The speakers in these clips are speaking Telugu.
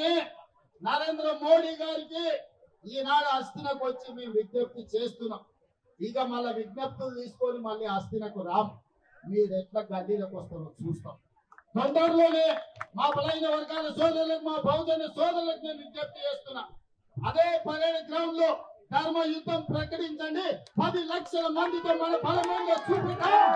అందుకనే నరేంద్ర మోడీ గారికి ఈనాడు హస్తినకు వచ్చి మేము విజ్ఞప్తి చేస్తున్నాం. ఇక మళ్ళీ విజ్ఞప్తులు తీసుకొని మళ్ళీ హస్తినకు రాం. మీరు ఎట్లా గడ్డీలకు వస్తారో చూస్తాం. తొందరలోనే మా బలైన వర్గాల సోదరులకు, మా బహుజన సోదరులకు నేను విజ్ఞప్తి చేస్తున్నా. అదే పరేడ్ గ్రౌండ్ లో ధర్మ యుద్ధం ప్రకటించండి. 10 లక్షల మందితో మన బలమైన చూపిద్దాం.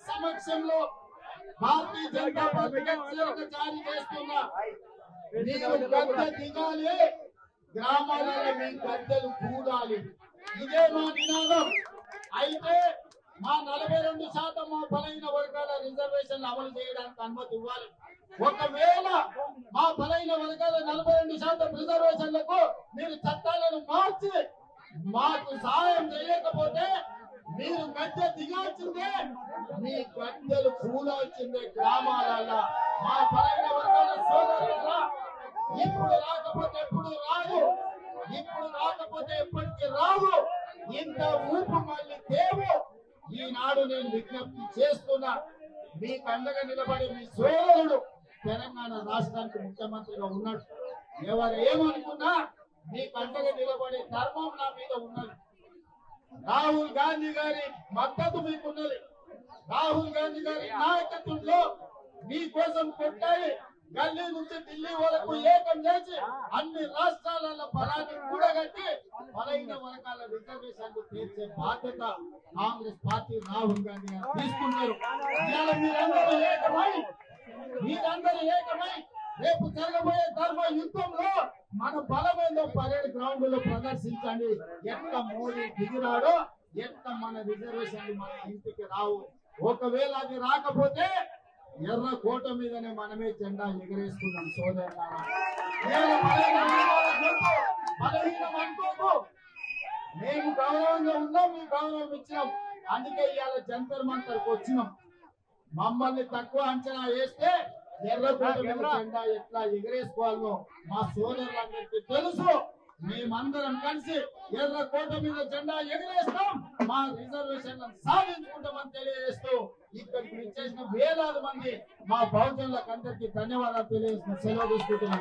సమక్షంలో భారతీయ జనతా పార్టీ జారీ చేస్తున్నా. మీరు గద్దె దిగాలి, గ్రామాలలో మీ గద్దెలు కూడాలి. ఇదే మా నినాదం. అయితే మా 42% మా బలైన వర్గాల రిజర్వేషన్లు అమలు చేయడానికి అనుమతి ఇవ్వాలి. ఒకవేళ మా బలైన వర్గాల 42% రిజర్వేషన్లకు మీరు చట్టాలను మార్చి మాకు సహాయం చేయకపోతే మీరు గద్దె దిగాల్సిందే, మీ గద్దెలు కూడాల్సిందే. గ్రామాలలో మా బలైన వర్గాల సోదరుల ఇప్పుడు రాకపోతే ఎప్పుడు రాదు, ఇప్పుడు రాకపోతే ఎప్పటికీ రాదు. ఇంత ఊపు మళ్ళీ తేవు. ఈనాడు నేను విజ్ఞప్తి చేస్తున్నా. మీకు అండగా నిలబడి మీ సోదరుడు తెలంగాణ రాష్ట్రానికి ముఖ్యమంత్రిగా ఉన్నాడు. ఎవరు ఏమనుకున్నా మీకు అండగా నిలబడే ధర్మం నా మీద ఉన్నది. రాహుల్ గాంధీ గారి మద్దతు మీకున్నది. రాహుల్ గాంధీ గారి నాయకత్వంలో మీకోసం కొట్టాయి గల్లీ నుంచి ఢిల్లీ వరకు ఏకం చేసి అన్ని రాష్ట్రాలలో బలాన్ని కూడగట్టి బలైన వర్గాల రిజర్వేషన్లు తీర్చే బాధ్యత కాంగ్రెస్ పార్టీ రాహుల్ గాంధీ గారు తీసుకున్నారు. మీరందరూ ఏకమై రేపు జరగబోయే ధర్మ యుద్ధంలో మన బలమేందో పరేడ్ గ్రౌండ్ లో ప్రదర్శించండి. ఎంత మోడీ దిగిరాడో, ఎంత మన రిజర్వేషన్లు మన ఇంటికి రావు. ఒకవేళ అది రాకపోతే ఎర్ర కోట మీదనే మనమే జెండా ఎగరేసుకున్నాం. సోదరులారా, బలహీనం అనుకోకు. మేము గౌరవంగా ఉన్నాం, మీ గౌరవం ఇచ్చినాం. అందుకే ఇవాళ జంతర్ మంతర్కి వచ్చినాం. మమ్మల్ని తక్కువ అంచనా వేస్తే ఎర్రకోట మీద జెండా ఎట్లా ఎగరేసుకోవాలో మా సోదరులందరికీ తెలుసు. మేమందరం కలిసి ఎర్రకోట మీద జెండా ఎగరేస్తాం, మా రిజర్వేషన్లను సాధించుకుంటామని తెలియజేస్తూ ఇక్కడికి విచ్చేసిన వేలాది మంది మా బహుజనులకు అందరికీ ధన్యవాదాలు తెలియజేస్తూ సెలవు తీసుకుంటున్నాం.